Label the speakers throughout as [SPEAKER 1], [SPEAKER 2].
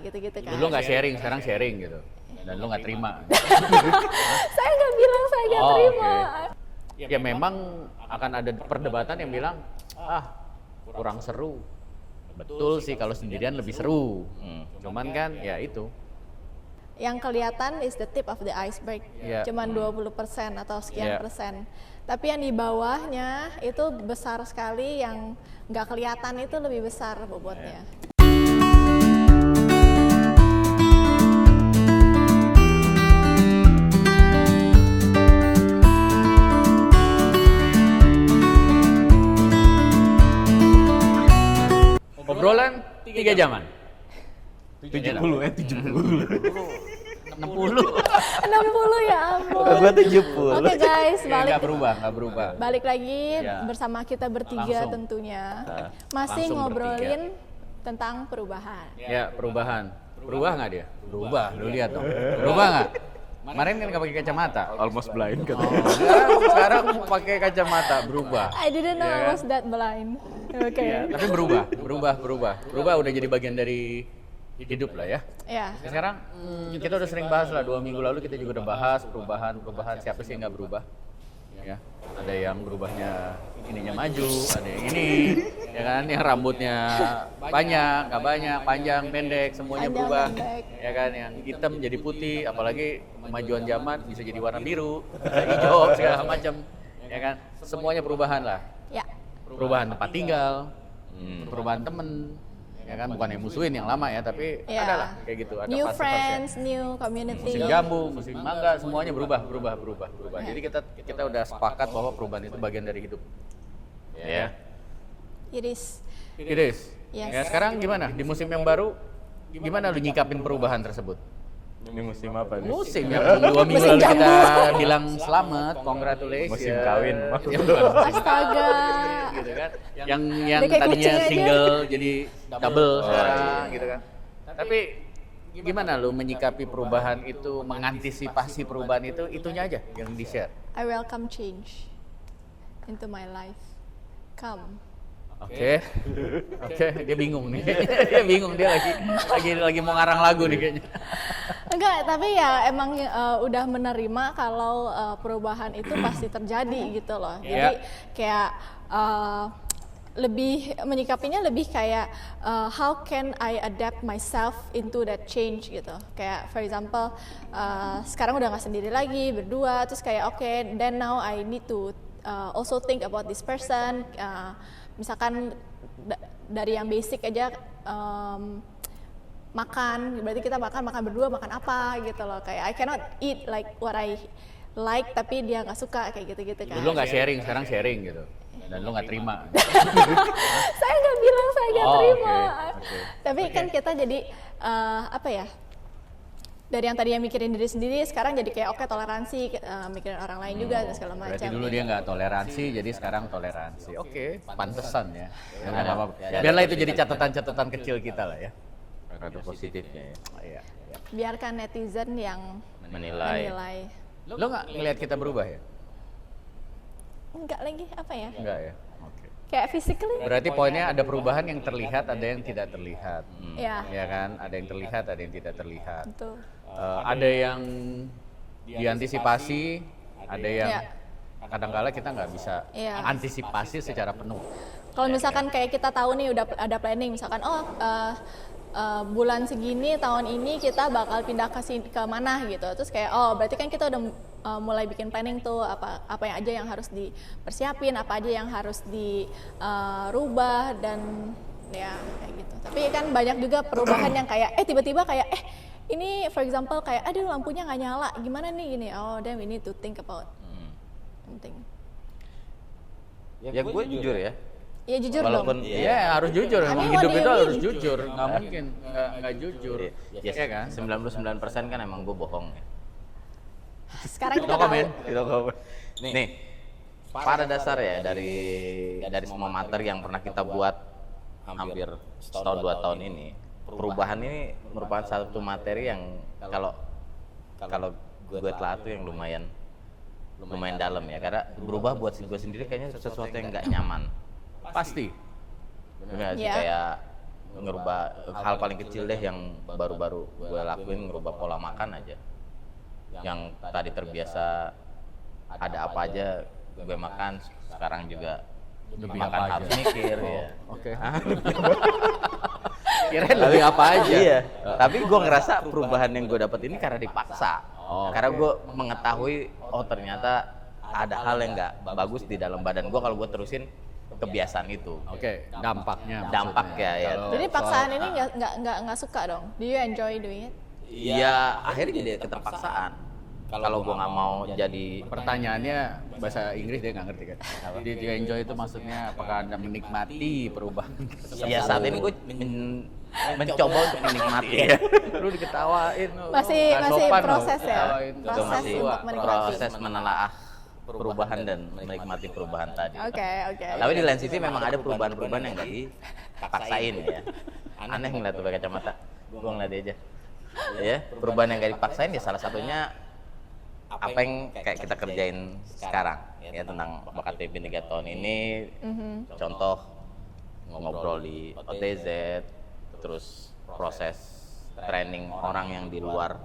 [SPEAKER 1] kayak gitu-gitu kan.
[SPEAKER 2] Dulu nggak sharing, sekarang sharing gitu. Dan lu nggak terima.
[SPEAKER 1] Saya nggak bilang saya nggak terima.
[SPEAKER 2] Ya memang akan ada perdebatan yang bilang, kurang seru. Betul sih kalau sendirian lebih seru. Cuman kan ya itu.
[SPEAKER 1] Yang kelihatan is the tip of the iceberg, cuman 20% atau sekian persen. Tapi yang di bawahnya itu besar sekali, yang nggak kelihatan itu lebih besar bobotnya.
[SPEAKER 2] Obrolan 3 jaman.
[SPEAKER 3] 70
[SPEAKER 2] 60.
[SPEAKER 1] 60 ya ampun.
[SPEAKER 3] Gua 70.
[SPEAKER 1] Oke guys, balik.
[SPEAKER 2] Nggak berubah.
[SPEAKER 1] Balik lagi
[SPEAKER 2] Ya.
[SPEAKER 1] bersama kita bertiga
[SPEAKER 2] Langsung.
[SPEAKER 1] tentunya. Masih
[SPEAKER 2] Langsung
[SPEAKER 1] ngobrolin tentang perubahan.
[SPEAKER 2] Ya perubahan. Berubah nggak dia? Berubah. Lu lihat dong. Berubah nggak? Kemarin kan nggak pakai kacamata.
[SPEAKER 3] Almost blind kan.
[SPEAKER 2] Sekarang pakai kacamata. Berubah.
[SPEAKER 1] I didn't know I
[SPEAKER 2] Ya kan?
[SPEAKER 1] was that blind. Oke.
[SPEAKER 2] Tapi berubah udah jadi bagian dari hidup lah ya.
[SPEAKER 1] Ya.
[SPEAKER 2] Sekarang kita udah sering bahas lah, 2 minggu lalu kita juga udah bahas perubahan siapa sih yang nggak berubah ya. Ada yang berubahnya ininya maju, ada yang ini ya kan, yang rambutnya banyak, nggak banyak, panjang, pendek, semuanya
[SPEAKER 1] Panjang,
[SPEAKER 2] berubah
[SPEAKER 1] pendek.
[SPEAKER 2] ya kan, yang hitam jadi putih, apalagi kemajuan zaman bisa jadi warna biru, bisa hijau segala macam ya kan, semuanya perubahan lah.
[SPEAKER 1] Ya.
[SPEAKER 2] Perubahan tempat tinggal, perubahan temen, ya kan, bukan yang musuhin yang lama ya, tapi
[SPEAKER 1] Ya.
[SPEAKER 2] ada lah kayak gitu, ada
[SPEAKER 1] New
[SPEAKER 2] fase-fase.
[SPEAKER 1] friends, new community.
[SPEAKER 2] Musim jambu, musim mangga, semuanya berubah.
[SPEAKER 1] Ya.
[SPEAKER 2] Jadi kita udah sepakat bahwa perubahan itu bagian dari hidup. Ya.
[SPEAKER 1] It is.
[SPEAKER 2] It is.
[SPEAKER 1] Yes.
[SPEAKER 2] Ya, sekarang gimana di musim yang baru? Gimana lu nyikapin perubahan tersebut?
[SPEAKER 3] Ini musim apa nih?
[SPEAKER 2] Musim yang 2 minggu lalu kita bilang selamat, congratulations.
[SPEAKER 3] Musim kawin.
[SPEAKER 1] Astaga.
[SPEAKER 2] Gitu kan. Yang
[SPEAKER 1] Udah kayak
[SPEAKER 2] tadinya
[SPEAKER 1] kucing aja.
[SPEAKER 2] single jadi double sekarang gitu kan. Tapi gimana lu menyikapi perubahan itu, mengantisipasi perubahan itu, itunya aja yang di-share.
[SPEAKER 1] I welcome change into my life. Come.
[SPEAKER 2] Oke, dia bingung nih. Dia bingung, dia lagi mau ngarang lagu nih kayaknya.
[SPEAKER 1] Enggak, tapi ya emang udah menerima kalau perubahan itu pasti terjadi gitu loh. Jadi kayak lebih menyikapinya lebih kayak how can I adapt myself into that change gitu. Kayak for example sekarang udah nggak sendiri lagi, berdua, terus kayak okay, then now I need to also think about this person. Misalkan dari yang basic aja, makan, berarti kita makan berdua, makan apa gitu loh, kayak I cannot eat like what I like tapi dia nggak suka kayak gitu-gitu kan.
[SPEAKER 2] Dulu nggak sharing, sekarang sharing gitu. Dan lu nggak terima.
[SPEAKER 1] Saya nggak bilang saya nggak terima.
[SPEAKER 2] Oke.
[SPEAKER 1] Tapi kan kita jadi apa ya? Dari yang tadinya mikirin diri sendiri, sekarang jadi kayak oke, toleransi, mikirin orang lain juga dan segala macam.
[SPEAKER 2] Berarti dulu dia nggak toleransi, jadi sekarang toleransi. Oke, pantesan ya. Nggak apa-apa. Biarlah itu jadi catatan-catatan kecil kita lah ya.
[SPEAKER 3] Ada positifnya ya.
[SPEAKER 2] Iya.
[SPEAKER 1] Biarkan netizen yang
[SPEAKER 3] Menilai.
[SPEAKER 2] Lo nggak ngelihat kita berubah ya?
[SPEAKER 1] Enggak lagi, apa ya?
[SPEAKER 2] Enggak ya. Oke.
[SPEAKER 1] Kayak physically.
[SPEAKER 2] Berarti poinnya ada perubahan yang terlihat, ada yang tidak terlihat.
[SPEAKER 1] Ya,
[SPEAKER 2] Ya kan? Ada yang terlihat, ada yang tidak terlihat.
[SPEAKER 1] betul.
[SPEAKER 2] Ada yang diantisipasi, ada yang
[SPEAKER 1] Ya.
[SPEAKER 2] kadang-kala kita nggak bisa
[SPEAKER 1] Iya.
[SPEAKER 2] antisipasi secara penuh.
[SPEAKER 1] Kalau misalkan kayak kita tahu nih udah ada planning, misalkan bulan segini tahun ini kita bakal pindah ke mana gitu, terus kayak berarti kan kita udah mulai bikin planning tuh apa yang aja yang harus dipersiapin, apa aja yang harus dirubah dan ya kayak gitu. Tapi kan banyak juga perubahan yang kayak tiba-tiba kayak ini for example kayak aduh lampunya nggak nyala, gimana nih gini, then we need to think about something.
[SPEAKER 3] Ya gue jujur ya.
[SPEAKER 1] Ya jujur
[SPEAKER 3] Walaupun
[SPEAKER 1] dong.
[SPEAKER 2] Iya, harus jujur.
[SPEAKER 1] I mean,
[SPEAKER 2] Hidup
[SPEAKER 1] what do
[SPEAKER 2] itu
[SPEAKER 1] you
[SPEAKER 2] harus
[SPEAKER 1] mean?
[SPEAKER 2] jujur. Nggak mungkin nggak jujur.
[SPEAKER 3] Yes,
[SPEAKER 2] Iya kan?
[SPEAKER 3] 99% kan emang gue bohong ya.
[SPEAKER 1] Sekarang kita
[SPEAKER 2] No comment.
[SPEAKER 1] tahu.
[SPEAKER 3] Nih, pada dasar ya dari semua materi yang pernah kita buat hampir setahun 2 tahun ini, perubahan ini merupakan satu materi yang kalau gue telah tuh yang lumayan dalam ya, karena berubah buat gue sendiri kayaknya sesuatu yang nggak nyaman.
[SPEAKER 2] Pasti.
[SPEAKER 3] Bener nggak sih?
[SPEAKER 1] Iya.
[SPEAKER 3] Kayak ngerubah hal paling kecil deh yang baru-baru gue lakuin, ngerubah pola makan aja. Yang tadi terbiasa ada apa aja gue makan, sekarang juga
[SPEAKER 2] Lebih
[SPEAKER 3] makan
[SPEAKER 2] apa
[SPEAKER 3] harus
[SPEAKER 2] aja?
[SPEAKER 3] mikir ya.
[SPEAKER 2] Oke.
[SPEAKER 3] Hah?
[SPEAKER 2] Kirain lebih apa aja?
[SPEAKER 3] Iya. Tapi gue ngerasa perubahan yang gue dapet ini karena dipaksa.
[SPEAKER 2] Oh,
[SPEAKER 3] Karena
[SPEAKER 2] oke.
[SPEAKER 3] gue mengetahui, oh ternyata ada hal yang nggak bagus di dalam badan gue kalau gue terusin kebiasaan itu.
[SPEAKER 2] Oke, dampaknya.
[SPEAKER 3] Dampak
[SPEAKER 2] maksudnya.
[SPEAKER 3] ya.
[SPEAKER 2] Kalau
[SPEAKER 1] Jadi
[SPEAKER 2] soal-
[SPEAKER 1] paksaan ini nggak suka dong. Do you enjoy doing it?
[SPEAKER 3] Iya, akhirnya jadi keterpaksaan. Kalau gue nggak mau jadi
[SPEAKER 2] Pertanyaannya bahasa Inggris dia nggak ngerti kan? Jadi dia enjoy itu maksudnya apakah Anda menikmati perubahan?
[SPEAKER 3] ya saat ini gue mencoba untuk menikmati.
[SPEAKER 2] Lu diketawain lu.
[SPEAKER 1] Masih
[SPEAKER 2] Nggak
[SPEAKER 1] masih
[SPEAKER 2] sopan lu,
[SPEAKER 1] proses ya.
[SPEAKER 2] ketawain.
[SPEAKER 3] Gue
[SPEAKER 1] Proses
[SPEAKER 3] masih
[SPEAKER 1] untuk menikmati.
[SPEAKER 3] proses menelaah perubahan dan menikmati perubahan tadi.
[SPEAKER 1] Oke.
[SPEAKER 3] Tapi di lain sisi memang ada perubahan-perubahan yang nggak dipaksain ya. Aneh ngeliat tuh pakai kacamata. Gue ngeliat dia aja. Ya, perubahan yang nggak dipaksain ya salah satunya apa yang kayak kita kerjain sekarang ya tentang bakat TV 3 tahun ini. Contoh ngobrol di OTZ, terus proses training orang yang di luar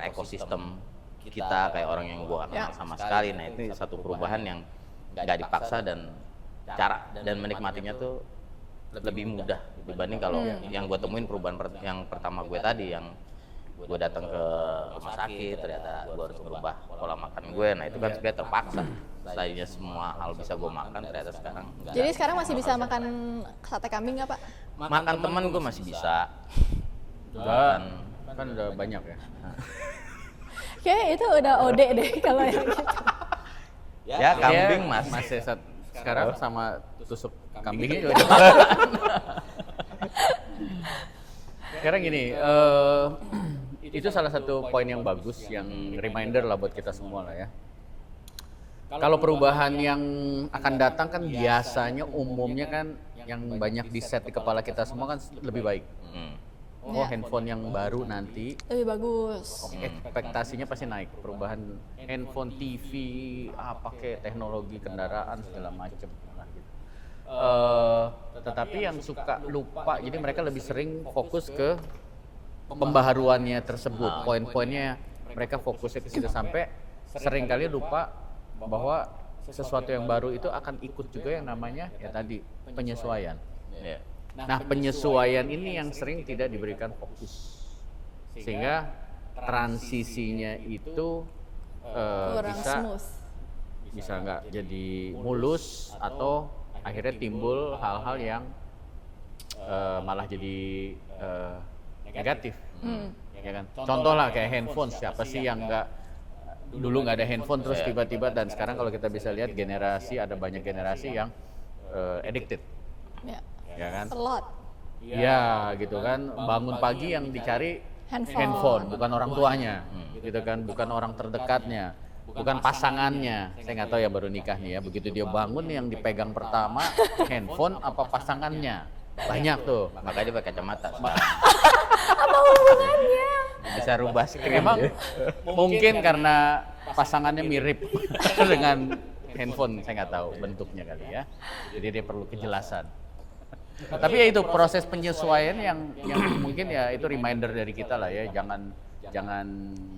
[SPEAKER 3] ekosistem kita, kayak orang yang gua nggak kenal sama sekali. Nah itu satu perubahan yang nggak dipaksa dan cara dan menikmatinya tuh lebih mudah dibanding kalau yang gue temuin perubahan yang pertama gue tadi, yang gue datang ke rumah sakit ternyata gue harus merubah pola makan gue. Nah itu kan sebenarnya terpaksa. Tadinya semua hal bisa gue makan, ternyata sekarang enggak.
[SPEAKER 1] Jadi sekarang masih bisa makan sate kambing nggak Pak?
[SPEAKER 3] Makan teman gue masih bisa.
[SPEAKER 2] Udah, kan udah banyak ya.
[SPEAKER 1] Kayak itu udah OD deh kalau yang gitu.
[SPEAKER 3] Ya kambing
[SPEAKER 2] Dia
[SPEAKER 3] mas.
[SPEAKER 2] masih sekarang sama tusuk kambingnya juga. Sekarang gini, itu salah satu poin yang bagus, yang reminder lah buat kita semua lah ya. Kalau perubahan yang akan datang kan biasanya umumnya kan yang banyak di set di kepala kita semua kan lebih baik. Oh,
[SPEAKER 1] Ya.
[SPEAKER 2] handphone yang baru nanti
[SPEAKER 1] Lebih bagus.
[SPEAKER 2] ekspektasinya pasti naik. Perubahan handphone, TV, pakai teknologi kendaraan segala macam lah gitu. Tetapi yang suka lupa, jadi mereka lebih sering fokus ke pembaharuannya tersebut, poin-poinnya mereka fokusnya ke situ sampai sering kali lupa bahwa sesuatu yang baru itu akan ikut juga yang namanya ya tadi penyesuaian.
[SPEAKER 3] Ya.
[SPEAKER 2] Nah, penyesuaian ini yang sering tidak diberikan fokus, sehingga transisinya itu
[SPEAKER 1] Kurang
[SPEAKER 2] bisa
[SPEAKER 1] smooth.
[SPEAKER 2] nggak jadi mulus atau akhirnya timbul hal-hal yang malah jadi negatif. Ya kan? Contoh lah kayak handphone, siapa sih yang dulu nggak ada handphone terus tiba-tiba, dan sekarang kalau kita bisa lihat ada banyak generasi yang addicted.
[SPEAKER 1] Ya.
[SPEAKER 2] Ya kan?
[SPEAKER 1] A lot.
[SPEAKER 2] Ya gitu kan, bangun pagi yang dicari handphone, bukan orang tuanya, gitu kan, bukan orang terdekatnya, bukan pasangannya. Saya nggak tahu ya, baru nikah nih ya, begitu dia bangun yang dipegang pertama handphone apa pasangannya, banyak tuh.
[SPEAKER 3] Makanya dia pakai kacamata.
[SPEAKER 1] Apa hubungannya?
[SPEAKER 3] Bisa rubah screen.
[SPEAKER 2] Memang mungkin karena pasangannya mirip dengan handphone, saya nggak tahu bentuknya kali ya, jadi dia perlu kejelasan. Tapi ya itu proses penyesuaian yang mungkin ya itu reminder dari kita lah ya, jangan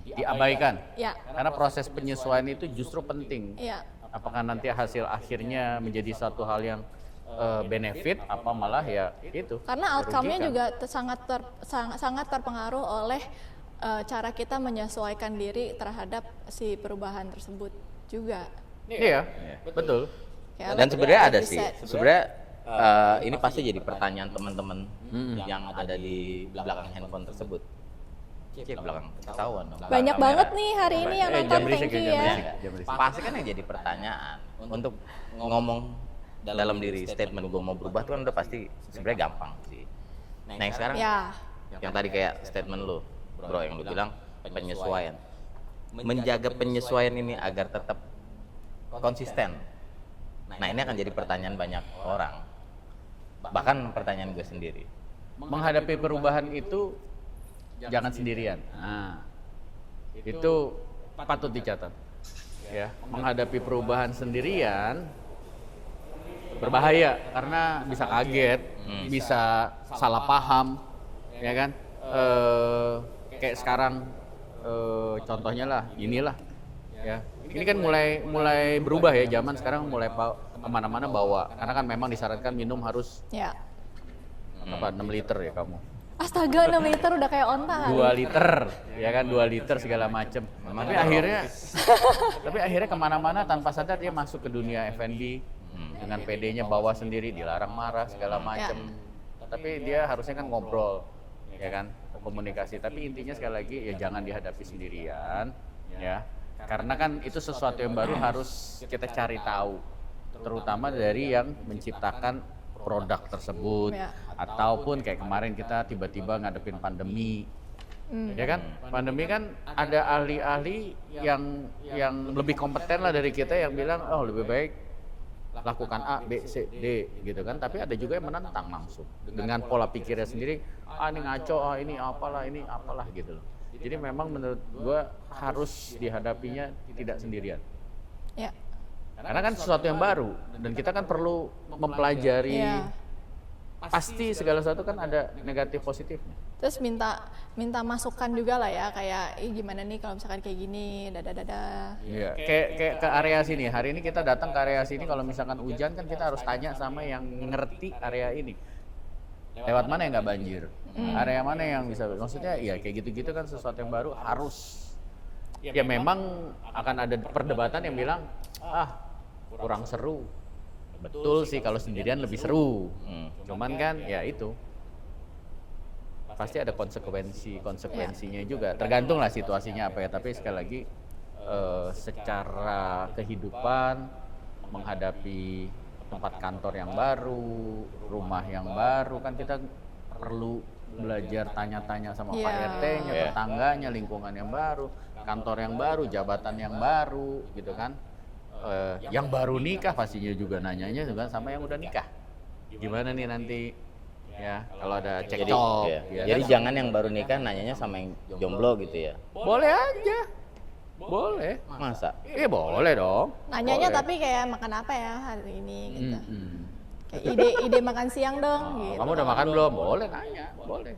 [SPEAKER 2] diabaikan.
[SPEAKER 1] Ya.
[SPEAKER 2] Karena proses penyesuaian itu justru penting.
[SPEAKER 1] Iya.
[SPEAKER 2] Apakah nanti hasil akhirnya menjadi satu hal yang benefit, apa malah ya itu.
[SPEAKER 1] Karena outcome-nya
[SPEAKER 2] merugikan.
[SPEAKER 1] juga sangat terpengaruh oleh cara kita menyesuaikan diri terhadap si perubahan tersebut juga.
[SPEAKER 2] Iya, betul.
[SPEAKER 1] Kayak
[SPEAKER 3] Dan
[SPEAKER 1] like
[SPEAKER 3] sebenarnya ada
[SPEAKER 1] reset.
[SPEAKER 3] sih. Sebenarnya ini pasti jadi pertanyaan teman-teman yang ada di belakang handphone tersebut. Cek belakang ketahuan dong.
[SPEAKER 1] Banyak
[SPEAKER 3] Kamera.
[SPEAKER 1] banget nih hari ini yang nonton,
[SPEAKER 2] jam berisik
[SPEAKER 1] thank you
[SPEAKER 2] ya, jam
[SPEAKER 1] ya.
[SPEAKER 2] berisik. Jam berisik.
[SPEAKER 3] Pasti kan yang jadi pertanyaan untuk ngomong dalam diri statement gue mau berubah tuh kan udah pasti sebenarnya gampang sih. Nah yang sekarang
[SPEAKER 1] Ya.
[SPEAKER 3] yang tadi kayak statement lu bro, yang lu bilang penyesuaian, menjaga penyesuaian ini agar tetap konsisten. Nah ini akan jadi pertanyaan banyak orang, bahkan pertanyaan gue sendiri.
[SPEAKER 2] Menghadapi perubahan itu jangan sendirian. Nah, itu patut dicatat. Ya, menghadapi perubahan sendirian berbahaya karena bisa kaget, bisa salah paham, ya kan? Kayak sekarang contohnya lah, inilah, ya. Ini kan mulai berubah ya, zaman sekarang mulai kemana-mana bawa, karena kan memang disarankan minum harus
[SPEAKER 1] Ya.
[SPEAKER 2] 6 liter ya kamu.
[SPEAKER 1] Astaga, 6 liter udah kayak onta kali.
[SPEAKER 2] 2 liter, ya kan 2 liter segala macem. Tapi akhirnya kemana-mana tanpa sadar dia masuk ke dunia F&B dengan PD-nya bawa sendiri, dilarang marah segala macem. Tapi dia harusnya kan ngobrol, ya kan, komunikasi. Tapi intinya sekali lagi ya jangan dihadapi sendirian, ya. Karena kan itu sesuatu yang baru harus kita cari tahu, terutama dari yang menciptakan produk tersebut, ataupun kayak kemarin kita tiba-tiba ngadepin pandemi, ya kan? Pandemi kan ada ahli-ahli yang lebih kompeten lah dari kita yang bilang, oh lebih baik lakukan A, B, C, D gitu kan. Tapi ada juga yang menentang langsung dengan pola pikirnya sendiri, ini ngaco, ini apalah gitu loh. Jadi memang menurut gua harus dihadapinya tidak sendirian.
[SPEAKER 1] Ya.
[SPEAKER 2] Karena kan sesuatu yang baru dan kita kan perlu mempelajari.
[SPEAKER 1] Iya.
[SPEAKER 2] Pasti segala sesuatu kan ada negatif positifnya.
[SPEAKER 1] Terus minta masukan juga lah ya, kayak gimana nih kalau misalkan kayak gini, dada.
[SPEAKER 2] Iya. Kayak ke area sini. Hari ini kita datang ke area sini, kalau misalkan hujan kan kita harus tanya sama yang ngerti area ini. Lewat mana yang nggak banjir? Area mana yang bisa? Maksudnya ya kayak gitu-gitu kan sesuatu yang baru harus. Ya memang akan ada perdebatan yang bilang, kurang seru. Betul sih, kalau sendirian lebih seru. Cuman kan ya itu pasti ada konsekuensinya juga. Tergantung lah situasinya apa ya. Tapi sekali lagi secara kehidupan menghadapi tempat kantor yang baru, rumah yang baru, kan kita perlu belajar tanya-tanya sama Pak RT-nya, tetangganya, lingkungan yang baru, kantor yang baru, jabatan yang baru, gitu kan. Yang baru nikah pastinya juga nanyanya juga sama yang udah nikah. Gimana nih nanti ya kalau ada cekcok.
[SPEAKER 3] Jadi jangan yang baru nikah nanyanya sama yang jomblo gitu ya.
[SPEAKER 2] Boleh aja. Boleh.
[SPEAKER 3] Masa?
[SPEAKER 2] Iya boleh dong.
[SPEAKER 1] Nanyanya
[SPEAKER 2] boleh.
[SPEAKER 1] Tapi kayak makan apa ya hari ini gitu. Kayak ide makan siang dong gitu.
[SPEAKER 2] Kamu udah makan belum? Boleh nanya, boleh.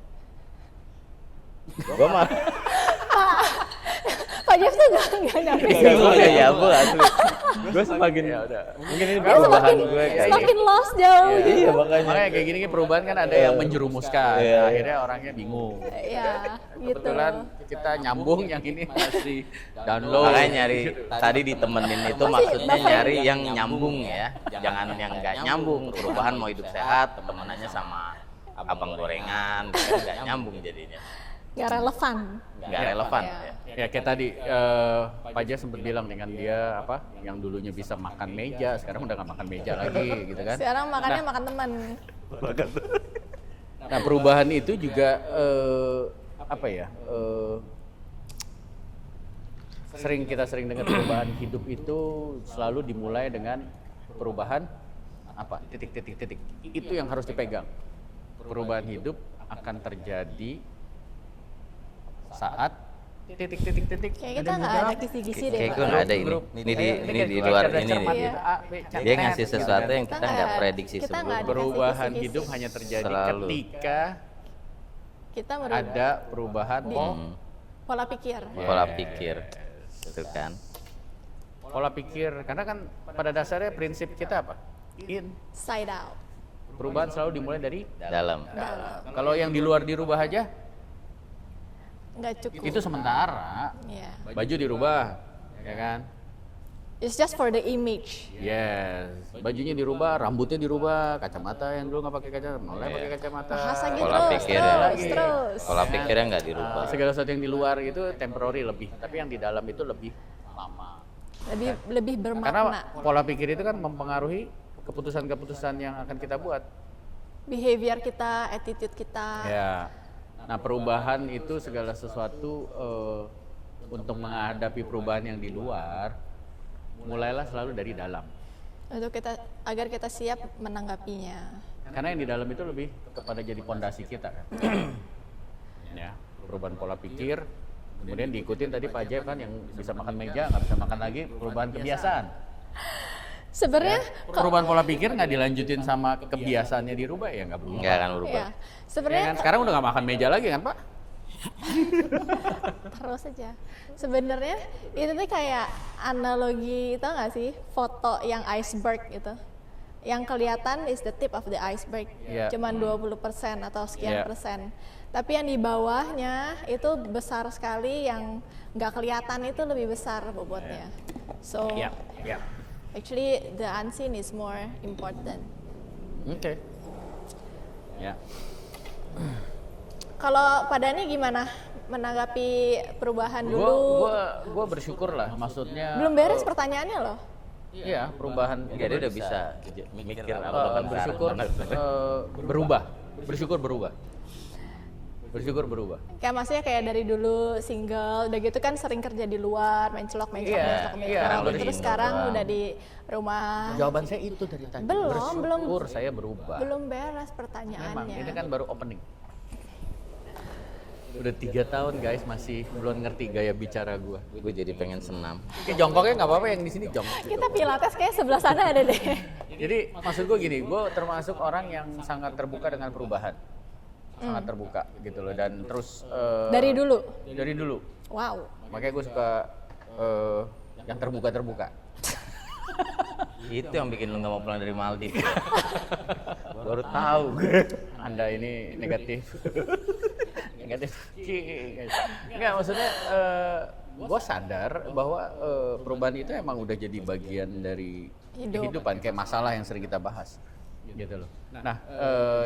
[SPEAKER 3] Gua mah
[SPEAKER 1] Pak Jeff tuh nggak nyampe sih.
[SPEAKER 3] ya bu asli. Gue semakin mungkin ini
[SPEAKER 1] Dia
[SPEAKER 3] perubahan gue kayak
[SPEAKER 1] semakin lost jauh.
[SPEAKER 3] Iya makanya.
[SPEAKER 2] Makanya kayak gini perubahan kan ada yang menjerumuskan. Akhirnya orangnya bingung.
[SPEAKER 1] Iya, gitu.
[SPEAKER 2] Kebetulan kita nyambung, yang ini masih download.
[SPEAKER 3] Makanya nyari tadi ditemenin itu maksudnya nyari yang nyambung ya. Jangan yang nggak nyambung. Perubahan mau hidup sehat, temenannya sama abang gorengan, nggak nyambung jadinya.
[SPEAKER 1] Nggak relevan.
[SPEAKER 3] Nggak relevan.
[SPEAKER 2] Ya kayak tadi Pak Jas sempat bilang dengan dia apa yang dulunya bisa makan meja, sekarang udah nggak makan meja lagi gitu kan.
[SPEAKER 1] Sekarang makannya makan teman.
[SPEAKER 2] Nah perubahan itu juga apa ya, kita sering dengar perubahan hidup itu selalu dimulai dengan perubahan apa, titik. Itu yang harus dipegang. Perubahan hidup akan terjadi saat titik.
[SPEAKER 1] Kayak kita nggak ada kisi-kisi deh.
[SPEAKER 3] Kayak
[SPEAKER 1] Pak.
[SPEAKER 3] gue nggak ada ini. Ini di luar ini nih. Dia ngasih sesuatu yang kita nggak prediksi
[SPEAKER 1] kita nggak
[SPEAKER 3] sebelumnya.
[SPEAKER 1] ada
[SPEAKER 2] Perubahan
[SPEAKER 1] kisi-kisi.
[SPEAKER 2] hidup hanya terjadi
[SPEAKER 3] Selalu.
[SPEAKER 2] ketika
[SPEAKER 1] Kita
[SPEAKER 2] ada perubahan
[SPEAKER 1] pola pikir.
[SPEAKER 3] Pola pikir, itu kan.
[SPEAKER 2] pola pikir, karena kan pada dasarnya prinsip kita apa?
[SPEAKER 1] Side out.
[SPEAKER 2] Perubahan selalu dimulai dari
[SPEAKER 3] Dalam.
[SPEAKER 2] kalau yang di luar dirubah aja
[SPEAKER 1] Nggak cukup.
[SPEAKER 2] itu sementara.
[SPEAKER 1] Iya.
[SPEAKER 2] Baju dirubah, ya kan?
[SPEAKER 1] It's just for the image.
[SPEAKER 2] Yes, bajunya dirubah, rambutnya dirubah, kacamata yang dulu nggak pakai kacamata, mulai pakai kacamata.
[SPEAKER 1] Bahasa gitu
[SPEAKER 3] Pola pikirnya.
[SPEAKER 1] terus.
[SPEAKER 3] Pola pikirnya nggak dirubah.
[SPEAKER 2] Segala sesuatu yang di luar itu temporary lebih, tapi yang di dalam itu lebih lama.
[SPEAKER 1] Lebih bermakna.
[SPEAKER 2] Karena pola pikir itu kan mempengaruhi keputusan-keputusan yang akan kita buat.
[SPEAKER 1] Behavior kita, attitude kita.
[SPEAKER 2] Ya. Nah, perubahan itu segala sesuatu untuk menghadapi perubahan yang di luar, mulailah selalu dari dalam.
[SPEAKER 1] Agar kita siap menanggapinya.
[SPEAKER 2] Karena yang di dalam itu lebih kepada jadi pondasi kita kan. Ya, perubahan pola pikir, kemudian diikutin tadi Pak Jeff kan yang bisa makan meja, nggak bisa makan lagi, perubahan kebiasaan.
[SPEAKER 1] Sebenarnya
[SPEAKER 2] Perubahan pola pikir nggak dilanjutin sama kebiasaannya dirubah ya nggak berubah.
[SPEAKER 3] Nggak akan berubah.
[SPEAKER 1] ya,
[SPEAKER 2] Ya
[SPEAKER 1] sebenarnya
[SPEAKER 2] kan? Sekarang udah nggak makan meja lagi kan Pak?
[SPEAKER 1] terus aja. Sebenarnya itu tuh kayak analogi itu nggak sih foto yang iceberg itu. Yang kelihatan is the tip of the iceberg.
[SPEAKER 2] Iya.
[SPEAKER 1] Cuman 20% atau sekian
[SPEAKER 2] Iya.
[SPEAKER 1] persen. Tapi yang di bawahnya itu besar sekali, yang nggak kelihatan itu lebih besar bobotnya. So
[SPEAKER 2] Iya.
[SPEAKER 1] actually the unseen is more important.
[SPEAKER 2] Oke. Ya.
[SPEAKER 1] Kalau Pak Dani gimana menanggapi perubahan dulu?
[SPEAKER 2] Gua bersyukur lah, maksudnya.
[SPEAKER 1] Belum beres pertanyaannya loh.
[SPEAKER 2] Iya, perubahan.
[SPEAKER 3] Jadi udah bisa mikir apa bentar.
[SPEAKER 2] Bersyukur berubah. Bersyukur berubah.
[SPEAKER 1] Kayak maksudnya kayak dari dulu single, udah gitu kan sering kerja di luar, main celok,
[SPEAKER 2] Iya.
[SPEAKER 1] terus sekarang udah di rumah.
[SPEAKER 2] Jawaban saya itu dari tadi.
[SPEAKER 1] Belum,
[SPEAKER 2] Bersyukur saya berubah.
[SPEAKER 1] Belum beres
[SPEAKER 2] Memang
[SPEAKER 1] pertanyaannya.
[SPEAKER 2] ini kan baru opening. Udah 3 tahun guys, masih belum ngerti gaya bicara gua.
[SPEAKER 3] Gue jadi pengen senam.
[SPEAKER 2] Oke, jongkoknya nggak apa-apa, yang di sini jongkok.
[SPEAKER 1] Kita pilates kayak sebelah sana ada deh.
[SPEAKER 2] Jadi maksud gue gini, gue termasuk orang yang sangat terbuka dengan perubahan, sangat terbuka gitu loh, dan terus
[SPEAKER 1] Dari dulu.
[SPEAKER 2] dari dulu,
[SPEAKER 1] Wow.
[SPEAKER 2] makanya gue suka yang terbuka.
[SPEAKER 3] Itu yang bikin lu nggak mau pulang dari Maldives. Baru tahu.
[SPEAKER 2] Anda ini negatif. Enggak, maksudnya gue sadar bahwa perubahan itu emang udah jadi bagian dari kehidupan, kayak masalah yang sering kita bahas gitu loh. Nah,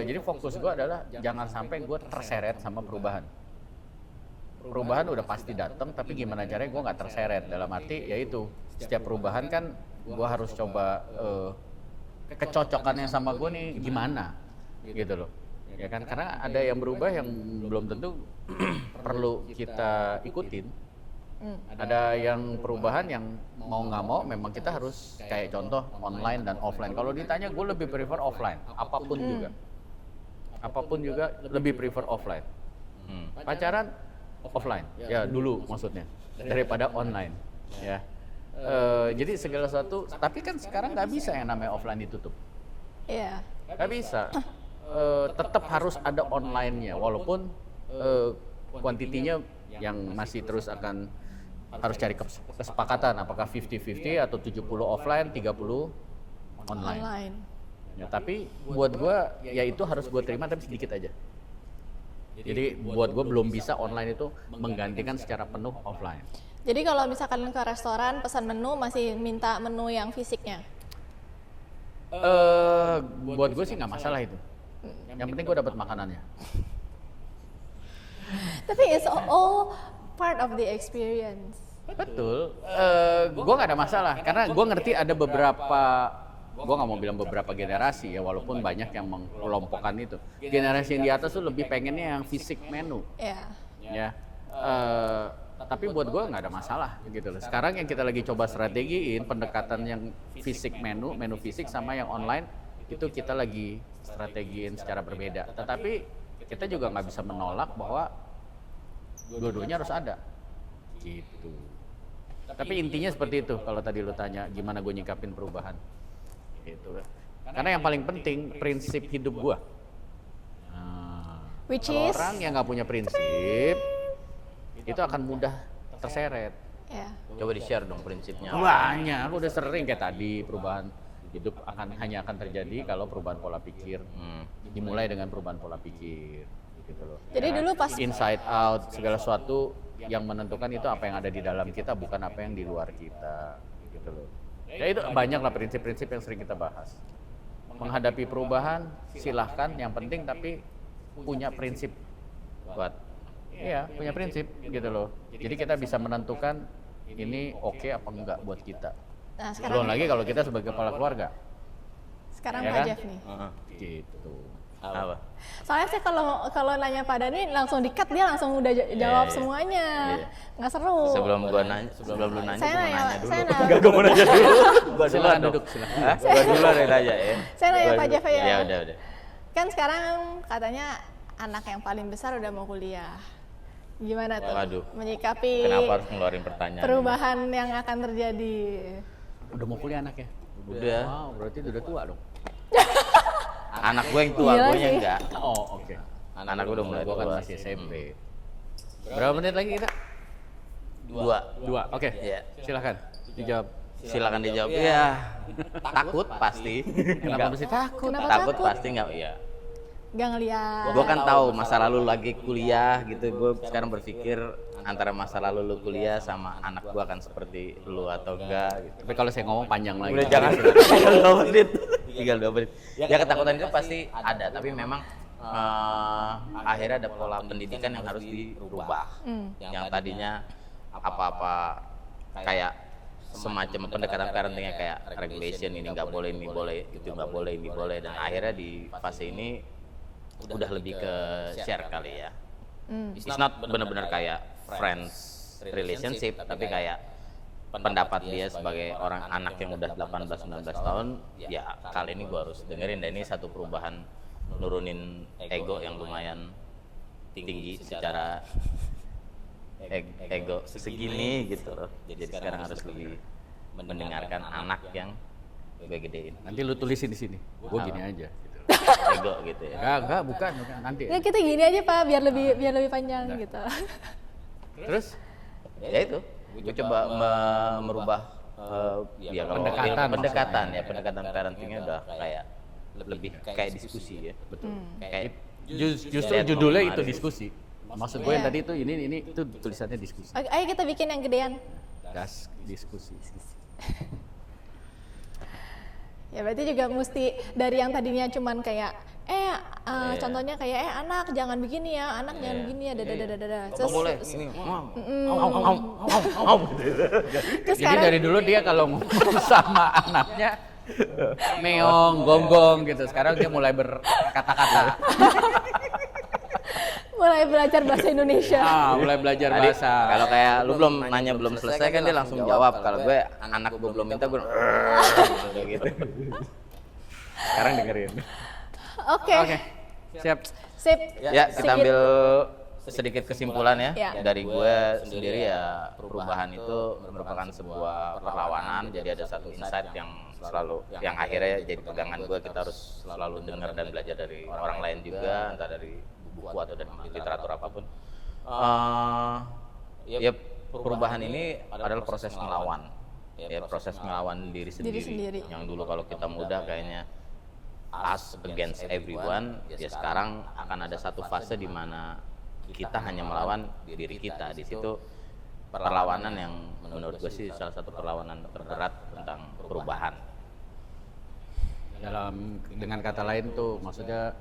[SPEAKER 2] jadi fokus gue adalah jangan sampai gue terseret sama perubahan. Perubahan udah pasti datang, tapi gimana caranya gue nggak terseret, dalam arti yaitu setiap perubahan kan gue harus coba kecocokannya sama gue nih gimana gitu loh. Ya kan, karena ada yang berubah yang belum tentu perlu kita ikutin. Ada yang perubahan yang mau nggak mau memang kita harus, kayak contoh online dan offline. Kalau ditanya, gue lebih prefer offline, apapun juga lebih prefer offline. Pacaran offline ya dulu maksudnya, daripada online ya. Jadi segala sesuatu, tapi kan sekarang nggak bisa yang namanya offline ditutup,
[SPEAKER 1] Iya.
[SPEAKER 2] nggak bisa. Tetap harus ada online-nya, walaupun kuantitinya yang masih terus akan harus cari kesepakatan, apakah 50-50 atau 70 offline, 30 online. Ya, tapi buat gua ya itu harus gua terima, tapi sedikit aja. Jadi buat gua belum bisa online itu menggantikan secara penuh offline.
[SPEAKER 1] Jadi kalau misalkan ke restoran pesan menu masih minta menu yang fisiknya.
[SPEAKER 2] Buat gue sih nggak masalah itu. Yang penting gue dapat makanannya.
[SPEAKER 1] Tapi it's all part of the experience.
[SPEAKER 2] Betul. Gue nggak ada masalah karena gue ngerti ada beberapa, gue nggak mau bilang beberapa generasi ya, walaupun banyak yang mengelompokkan itu. Generasi yang di atas tuh lebih pengennya yang fisik menu.
[SPEAKER 1] Iya.
[SPEAKER 2] Ya. Tapi buat gue nggak ada masalah gitu loh. Sekarang yang kita lagi coba strategiin pendekatan yang fisik menu fisik sama yang online itu kita lagi strategiin secara berbeda. Tetapi kita juga nggak bisa menolak bahwa dua-duanya harus ada gitu. Tapi intinya seperti itu. Kalau tadi lu tanya gimana gue nyikapin perubahan gitu. Karena yang paling penting prinsip hidup gue.
[SPEAKER 1] Which
[SPEAKER 2] Kalau
[SPEAKER 1] is
[SPEAKER 2] orang yang nggak punya prinsip itu akan mudah terseret.
[SPEAKER 1] ya.
[SPEAKER 3] Coba di-share dong prinsipnya.
[SPEAKER 2] Banyak, aku udah sering kayak tadi, perubahan hidup hanya akan terjadi kalau perubahan pola pikir. Dimulai dengan perubahan pola pikir gitu loh.
[SPEAKER 1] Jadi dulu pas
[SPEAKER 2] inside out, segala sesuatu yang menentukan itu apa yang ada di dalam kita, bukan apa yang di luar kita gitu loh. Ya itu banyak lah prinsip-prinsip yang sering kita bahas. Menghadapi perubahan silahkan, yang penting tapi punya prinsip.
[SPEAKER 3] Buat
[SPEAKER 2] Iya, punya prinsip gitu loh. Jadi kita bisa menentukan ini oke apa enggak buat kita.
[SPEAKER 1] nah
[SPEAKER 2] Belum
[SPEAKER 1] sekarang
[SPEAKER 2] lagi kalau kita sebagai kepala keluarga.
[SPEAKER 1] sekarang
[SPEAKER 2] Ya
[SPEAKER 1] Pak
[SPEAKER 2] kan?
[SPEAKER 1] Jeff nih.
[SPEAKER 2] Gitu.
[SPEAKER 3] apa?
[SPEAKER 1] Soalnya sih kalau nanya Pak Dani langsung di-cut, dia langsung udah jawab semuanya. Nggak seru.
[SPEAKER 3] Sebelum lu nanya,
[SPEAKER 1] Saya
[SPEAKER 3] gua mau
[SPEAKER 1] nanya,
[SPEAKER 3] nanya dulu.
[SPEAKER 1] saya nanya.
[SPEAKER 3] Enggak, gua mau nanya dulu. Gua
[SPEAKER 2] Silakan
[SPEAKER 3] dulu
[SPEAKER 2] duduk, silakan.
[SPEAKER 3] Hah? Gua dulu yang nanya ya.
[SPEAKER 1] Saya nanya
[SPEAKER 3] Gua
[SPEAKER 1] Pak
[SPEAKER 3] dulu.
[SPEAKER 1] Jeff ya.
[SPEAKER 3] Ya udah.
[SPEAKER 1] Kan sekarang katanya anak yang paling besar udah mau kuliah. Gimana tuh
[SPEAKER 3] Waduh.
[SPEAKER 1] menyikapi
[SPEAKER 3] Kenapa harus ngeluarin pertanyaan?
[SPEAKER 1] perubahan yang akan terjadi?
[SPEAKER 2] Udah mau kuliah anaknya?
[SPEAKER 3] Udah.
[SPEAKER 2] Wow, berarti udah tua dong.
[SPEAKER 3] Anak gue yang tua,
[SPEAKER 1] Gila
[SPEAKER 3] gue yang
[SPEAKER 1] sih.
[SPEAKER 3] enggak.
[SPEAKER 2] Oh, oke.
[SPEAKER 3] Anak gue udah mulai
[SPEAKER 2] Gua kan
[SPEAKER 3] tua.
[SPEAKER 2] masih SMP. Berapa menit lagi kita?
[SPEAKER 3] 2.
[SPEAKER 2] 2. Oke.
[SPEAKER 3] Iya.
[SPEAKER 2] Silakan dijawab.
[SPEAKER 3] Silakan dijawab. Iya. Takut pasti.
[SPEAKER 2] Kenapa mesti takut?
[SPEAKER 1] Kenapa
[SPEAKER 3] Takut
[SPEAKER 1] takut?
[SPEAKER 3] pasti enggak, iya.
[SPEAKER 1] Gak ngeliat.
[SPEAKER 3] Gue kan tahu masa lalu lagi kuliah gitu. Gue sekarang berpikir antara masa lalu lu kuliah sama anak gue akan seperti lu atau enggak gitu.
[SPEAKER 2] Tapi kalau saya ngomong panjang lagi.
[SPEAKER 3] Udah jangan. Tinggal 2 menit. Tinggal 2 menit. Ya ketakutan itu pasti ada, tapi memang akhirnya ada pola pendidikan yang harus dirubah. Yang tadinya apa-apa kayak semacam pendekatan parentingnya kayak regulation, ini nggak boleh, ini boleh, itu nggak boleh, ini boleh, dan akhirnya di fase ini udah lebih ke share kali ya. It's not benar-benar kayak friends relationship, tapi kayak pendapat dia sebagai orang anak yang udah 18-19 tahun, ya kali ini gue harus dengerin, dan ini satu perubahan nurunin ego yang lumayan tinggi secara ego segini gitu loh. Jadi sekarang harus lebih mendengarkan anak yang gue gedein.
[SPEAKER 2] Nanti lu tulisin di sini. Gue gini aja. Gitu.
[SPEAKER 3] Ego gitu ya.
[SPEAKER 2] Enggak, bukan. Nanti.
[SPEAKER 1] Ya kita gini aja Pak, biar lebih panjang gitu.
[SPEAKER 2] Terus?
[SPEAKER 3] Ya itu, gue coba merubah ya kalau
[SPEAKER 2] Pendekatan
[SPEAKER 3] pendekatan parentingnya udah kayak lebih kayak diskusi ya.
[SPEAKER 2] Betul.
[SPEAKER 3] Kayak
[SPEAKER 2] Justru
[SPEAKER 3] Lihat
[SPEAKER 2] judulnya
[SPEAKER 3] kemarin.
[SPEAKER 2] itu diskusi. Maksud gue yang
[SPEAKER 1] Iya.
[SPEAKER 2] tadi itu ini itu tulisannya diskusi.
[SPEAKER 1] Oke, ayo kita bikin yang gedean.
[SPEAKER 2] Diskusi.
[SPEAKER 1] Ya berarti juga mesti dari yang tadinya cuman kayak contohnya kayak anak jangan begini ya, anak jangan begini ya, dada.
[SPEAKER 3] nggak boleh ini
[SPEAKER 1] Terus
[SPEAKER 2] Jadi
[SPEAKER 1] sekarang
[SPEAKER 2] dari dulu dia kalau ngomong sama anaknya meong, gonggong gitu. Sekarang dia mulai berkata-kata.
[SPEAKER 1] mulai belajar bahasa Indonesia.
[SPEAKER 2] Mulai belajar
[SPEAKER 3] Tadi,
[SPEAKER 2] bahasa.
[SPEAKER 3] kalau kayak lu belum selesai kan dia langsung jawab. Kalau gue anak gue belum minta gue gitu.
[SPEAKER 2] Sekarang dengerin.
[SPEAKER 1] Oke.
[SPEAKER 2] Oke. Siap.
[SPEAKER 1] Sip.
[SPEAKER 3] Ya, kita
[SPEAKER 1] Sedikit.
[SPEAKER 3] ambil sedikit kesimpulan ya.
[SPEAKER 1] Ya.
[SPEAKER 3] Dari gue sendiri ya, perubahan itu merupakan sebuah perlawanan. Jadi ada satu insight yang yang akhirnya jadi pegangan gue. Kita harus selalu dengar dan belajar dari orang lain juga, entah dari buku atau dari literatur apapun. Ya, perubahan ini adalah proses melawan. Ya, proses melawan diri sendiri.
[SPEAKER 1] sendiri.
[SPEAKER 3] Yang dulu kalau kita muda kayaknya us against everyone, ya sekarang akan ada satu fase di mana kita hanya melawan diri kita. Di situ perlawanan yang menurut gue sih salah satu perlawanan terberat tentang perubahan.
[SPEAKER 2] Dengan kata lain tuh maksudnya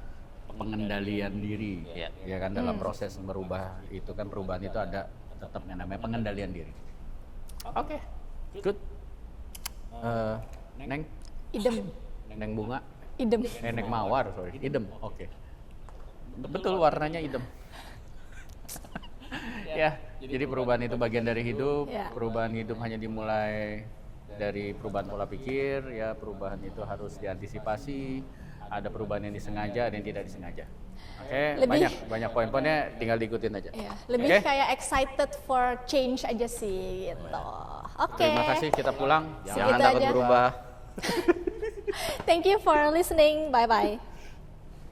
[SPEAKER 2] pengendalian diri.
[SPEAKER 3] Iya.
[SPEAKER 2] Ya kan dalam proses merubah itu kan perubahan itu ada tetap yang namanya pengendalian diri. Oke. Good. Neng
[SPEAKER 1] Idem.
[SPEAKER 2] bunga. Nenek mawar, sorry. Idem. Oke. Betul warnanya idem. Ya, jadi perubahan itu bagian dari hidup.
[SPEAKER 1] Ya.
[SPEAKER 2] Perubahan hidup hanya dimulai dari perubahan pola pikir, ya perubahan itu harus diantisipasi. Ada perubahan yang disengaja, ada yang tidak disengaja. Oke,
[SPEAKER 1] Lebih-
[SPEAKER 2] banyak poin-poinnya, tinggal diikutin aja.
[SPEAKER 1] Ya, lebih
[SPEAKER 2] Oke?
[SPEAKER 1] kayak excited for change aja sih gitu. Oke.
[SPEAKER 2] Terima kasih, kita pulang.
[SPEAKER 3] Jangan
[SPEAKER 1] Segitu
[SPEAKER 3] takut
[SPEAKER 1] aja.
[SPEAKER 3] berubah.
[SPEAKER 1] Thank you for listening. Bye bye.